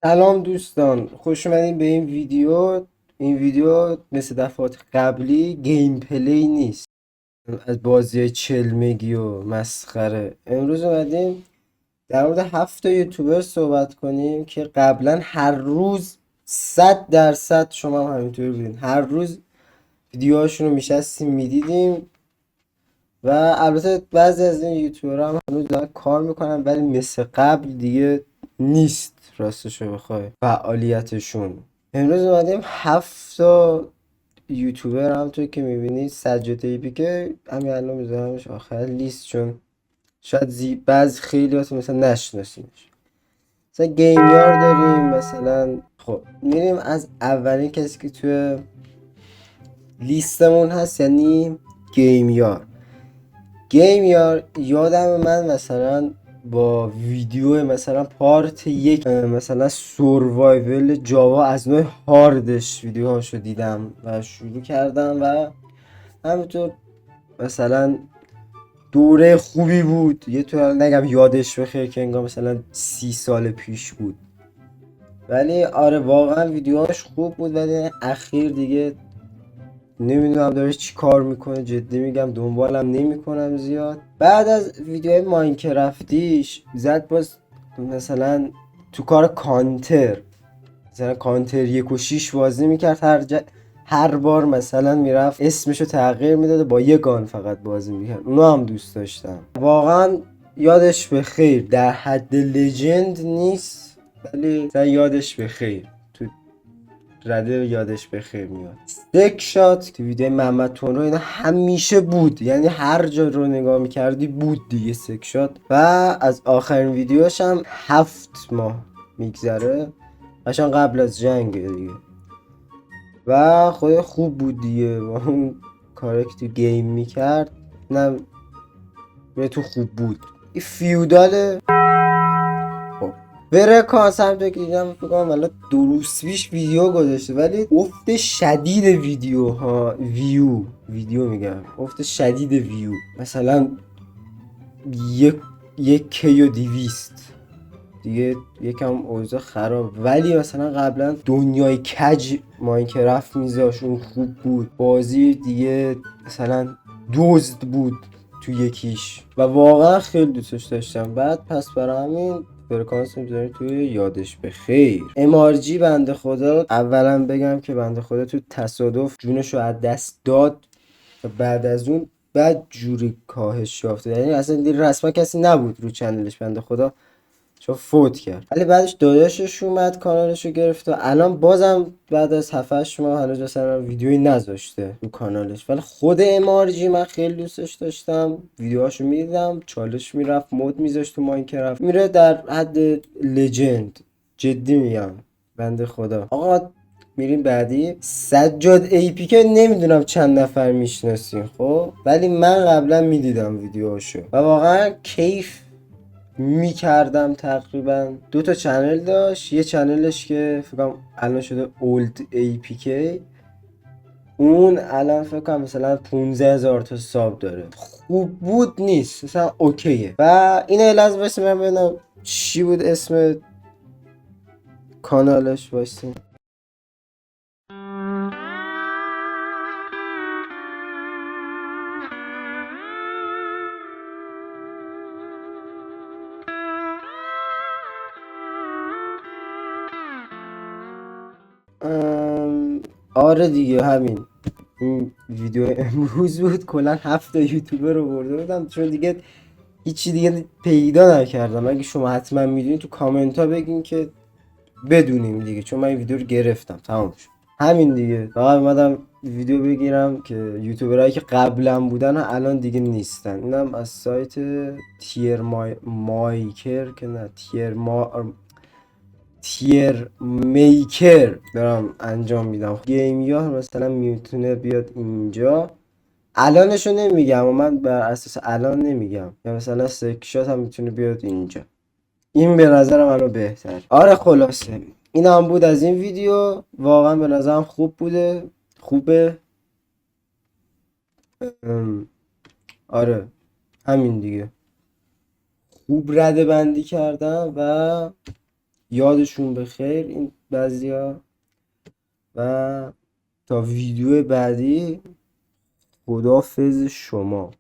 سلام دوستان، خوش اومدین به این ویدیو. این ویدیو مثل دفعات قبلی گیم پلی نیست از بازی 40 مگی و مسخره. امروز اومدیم در مورد 7 یوتیوبر صحبت کنیم که قبلا هر روز 100% شما هم همینطوری بودین، هر روز ویدیوهاشون رو میشستیم میدیدیم. و البته بعضی از این یوتیوبرها هم هنوز دارن کار میکنن ولی مثل قبل دیگه نیست، راستشو بخوای فعالیتشون. امروز اومدیم 7 تا یوتیوبر همونطور که میبینید سجاده ایپی که همین الان میذارمش آخر لیست، چون شاید بعض خیلی هاتون مثلا نشناسیمش. مثلا گیمیار داریم، مثلا خب میریم از اولین کسی که توی لیستمون هست، یعنی گیمیار. یادم من مثلا با ویدیو مثلا پارت یک مثلا سوروایول جاوا از نوع هاردش ویدیوهاشو دیدم و شروع کردم و همینطور مثلا دوره خوبی بود. یه طور نگم یادش بخیر که انگار مثلا 30 سال پیش بود، ولی آره واقعا ویدیوهاش خوب بود، ولی اخیر دیگه نمیدونم داره چی کار میکنه. جدی میگم دنبالم نمیکنم زیاد. بعد از ویدیوهای ماینکرافتیش زد باز مثلا تو کار کانتر، مثلا کانتر 1 و 6 بازی میکرد. هر بار مثلا میرفت اسمشو تغییر میداده، با یه گان فقط بازی میکرد. اونو هم دوست داشتم واقعا. یادش به خیر، در حد لجند نیست ولی یادش به خیر، تو رده یادش به خیر میاد. سک شات تو ویدیو محمد تونرو اینا همیشه بود، یعنی هر جا رو نگاه میکردی بود دیگه سک شات. و از آخرین ویدیوش هم 7 ماه میگذره، قشنگ قبل از جنگ دیگه. و خود خوب بود دیگه با اون کاری که تو گیم میکرد، نه تو خوب بود. این فیودال خب ورکاس هم تو که دیدم فکر کنم والا 2 روز پیش ویدیو گذاشته، ولی افت شدید ویدیو میگم افت شدید ویو، مثلا یک کی و 200 دیگه. یکم اوضاع خراب، ولی مثلا قبلا دنیای کج ماینکرافت میذاش، اون خوب بود. بازی دیگه مثلا دزد بود تو یکیش و واقعا خیلی دوستش داشتم. بعد پس برای همین فرکانس میذاری توی یادش به خیر. امارجی بنده خدا، اولا بگم که بنده خدا تو تصادف جونشو از دست داد و بعد از اون بعد جوری کاهش یافته، یعنی اصلا دیر رسما کسی نبود رو چنلش بنده خدا، چون فوت کرد. ولی بعدش داداشش اومد کانالشو گرفت و الان بازم بعد از 7 ماه هنوز مثلا ویدیویی نذاشته رو کانالش. ولی خود امارجی من خیلی دوستش داشتم، ویدیوهاشو میدیدم، چالش میرفت، مود میذاشت تو ماینکرافت، میره در حد لجند. جدی میگم بنده خدا. آقا میریم بعدی. سجاد ای پی که نمیدونم چند نفر میشناسین خب، ولی من قبلا میدیدم ویدیوهاشو و واقعا کیف میکردم. تقریبا 2 تا چنل داشت، یه چنلش که فکر کنم الان شده اولد ای پی کی، اون الان فکر کنم مثلا 15,000 تا ساب داره. خوب بود نیست، مثلا اوکیه. و این لحظه واسه من ببینم چی بود اسم کانالش. واسه آره دیگه همین. این ویدیو امروز بود. کلا 7 یوتیوبر رو برده بودم، چون دیگه هیچی دیگه پیدا نکردم. اگه شما حتما میدونید تو کامنت ها بگین که بدونیم دیگه، چون من این ویدیو رو گرفتم تمام شد. همین دیگه، فقط اومدم ویدیو بگیرم که یوتیوبرایی که قبلا بودن الان دیگه نیستن. اینم از سایت تیر مایکر که نه تیر میکر دارم انجام میدم. گیمیار مثلا میتونه بیاد اینجا، الانشو نمیگم و من بر اساس الان نمیگم، یا مثلا سکشات هم میتونه بیاد اینجا. این به نظرم الان بهتر. آره خلاصه این هم بود از این ویدیو. واقعا به نظرم خوب بوده، خوبه. آره همین دیگه، خوب رده بندی کردم و یادشون بخیر این بعضیا. و تا ویدیو بعدی، خداحافظ شما.